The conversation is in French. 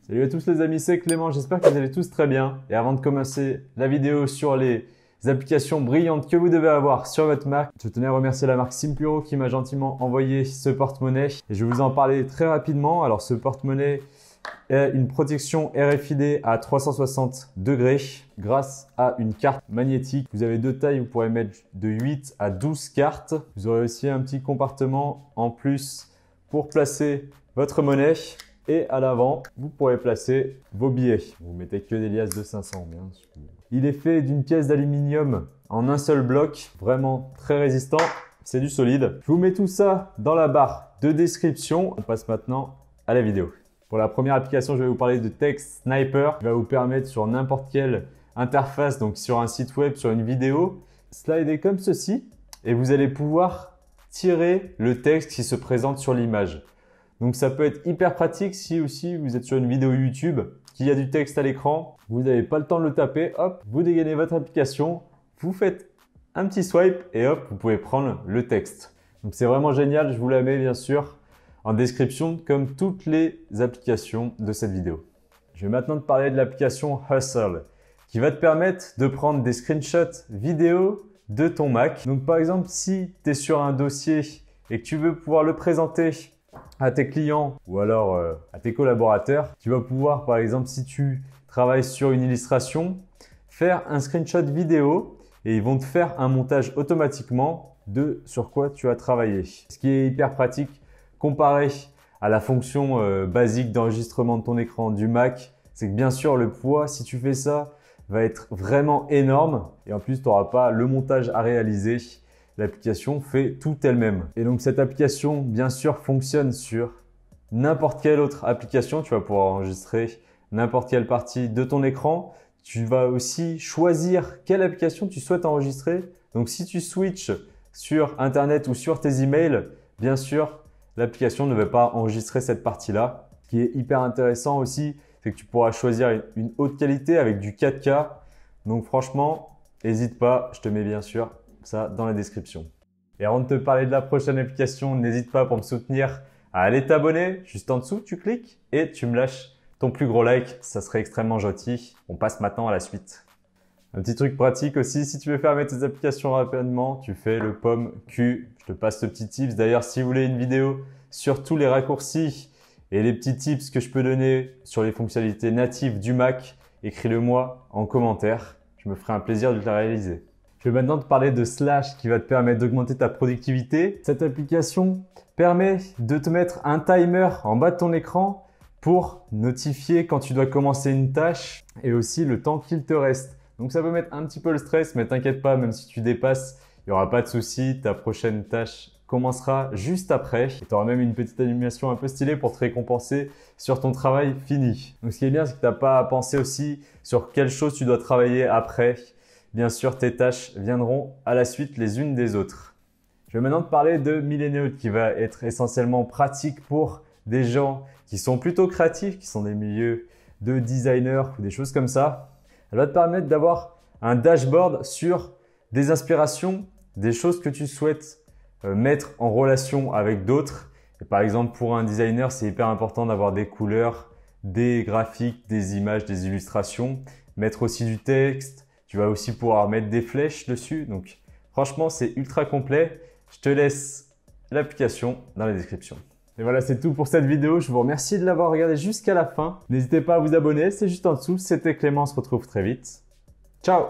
Salut à tous les amis, c'est Clément, j'espère que vous allez tous très bien. Et avant de commencer la vidéo sur les applications brillantes que vous devez avoir sur votre Mac, je tenais à remercier la marque Simpuro qui m'a gentiment envoyé ce porte-monnaie. Et je vais vous en parler très rapidement. Alors ce porte-monnaie a une protection RFID à 360 degrés grâce à une carte magnétique. Vous avez deux tailles, vous pourrez mettre de 8 à 12 cartes. Vous aurez aussi un petit compartiment en plus pour placer votre monnaie. Et à l'avant, vous pourrez placer vos billets. Vous mettez que des liasses de 500, bien sûr. Il est fait d'une pièce d'aluminium en un seul bloc, vraiment très résistant. C'est du solide. Je vous mets tout ça dans la barre de description. On passe maintenant à la vidéo. Pour la première application, je vais vous parler de Text Sniper, qui va vous permettre sur n'importe quelle interface, donc sur un site web, sur une vidéo, slider comme ceci et vous allez pouvoir tirer le texte qui se présente sur l'image. Donc ça peut être hyper pratique si aussi vous êtes sur une vidéo YouTube, qu'il y a du texte à l'écran, vous n'avez pas le temps de le taper, hop, vous dégainez votre application, vous faites un petit swipe et hop, vous pouvez prendre le texte. Donc c'est vraiment génial, je vous la mets bien sûr en description comme toutes les applications de cette vidéo. Je vais maintenant te parler de l'application Hustle qui va te permettre de prendre des screenshots vidéo de ton Mac. Donc par exemple, si tu es sur un dossier et que tu veux pouvoir le présenter à tes clients ou alors à tes collaborateurs, tu vas pouvoir, par exemple, si tu travailles sur une illustration, faire un screenshot vidéo et ils vont te faire un montage automatiquement de sur quoi tu as travaillé. Ce qui est hyper pratique comparé à la fonction basique d'enregistrement de ton écran du Mac, c'est que bien sûr le poids, si tu fais ça, va être vraiment énorme et en plus tu n'auras pas le montage à réaliser. L'application fait tout elle-même. Et donc cette application, bien sûr, fonctionne sur n'importe quelle autre application. Tu vas pouvoir enregistrer n'importe quelle partie de ton écran. Tu vas aussi choisir quelle application tu souhaites enregistrer. Donc si tu switches sur Internet ou sur tes emails, bien sûr, l'application ne va pas enregistrer cette partie-là. Ce qui est hyper intéressant aussi, c'est que tu pourras choisir une haute qualité avec du 4K. Donc franchement, n'hésite pas, je te mets bien sûr ça dans la description. Et avant de te parler de la prochaine application, n'hésite pas pour me soutenir à aller t'abonner. Juste en dessous, tu cliques et tu me lâches ton plus gros like. Ça serait extrêmement gentil. On passe maintenant à la suite. Un petit truc pratique aussi, si tu veux fermer tes applications rapidement, tu fais le pomme Q. Je te passe ce petit tips. D'ailleurs, si vous voulez une vidéo sur tous les raccourcis et les petits tips que je peux donner sur les fonctionnalités natives du Mac, écris-le moi en commentaire. Je me ferai un plaisir de te la réaliser. Je vais maintenant te parler de Slash qui va te permettre d'augmenter ta productivité. Cette application permet de te mettre un timer en bas de ton écran pour notifier quand tu dois commencer une tâche et aussi le temps qu'il te reste. Donc ça peut mettre un petit peu le stress, mais t'inquiète pas, même si tu dépasses, il n'y aura pas de souci. Ta prochaine tâche commencera juste après. Tu auras même une petite animation un peu stylée pour te récompenser sur ton travail fini. Donc ce qui est bien, c'est que tu n'as pas à penser aussi sur quelle chose tu dois travailler après. Bien sûr, tes tâches viendront à la suite les unes des autres. Je vais maintenant te parler de Millennial qui va être essentiellement pratique pour des gens qui sont plutôt créatifs, qui sont des milieux de designers ou des choses comme ça. Elle va te permettre d'avoir un dashboard sur des inspirations, des choses que tu souhaites mettre en relation avec d'autres. Et par exemple, pour un designer, c'est hyper important d'avoir des couleurs, des graphiques, des images, des illustrations, mettre aussi du texte. Tu vas aussi pouvoir mettre des flèches dessus. Donc, franchement, c'est ultra complet. Je te laisse l'application dans la description. Et voilà, c'est tout pour cette vidéo. Je vous remercie de l'avoir regardé jusqu'à la fin. N'hésitez pas à vous abonner. C'est juste en dessous. C'était Clément. On se retrouve très vite. Ciao!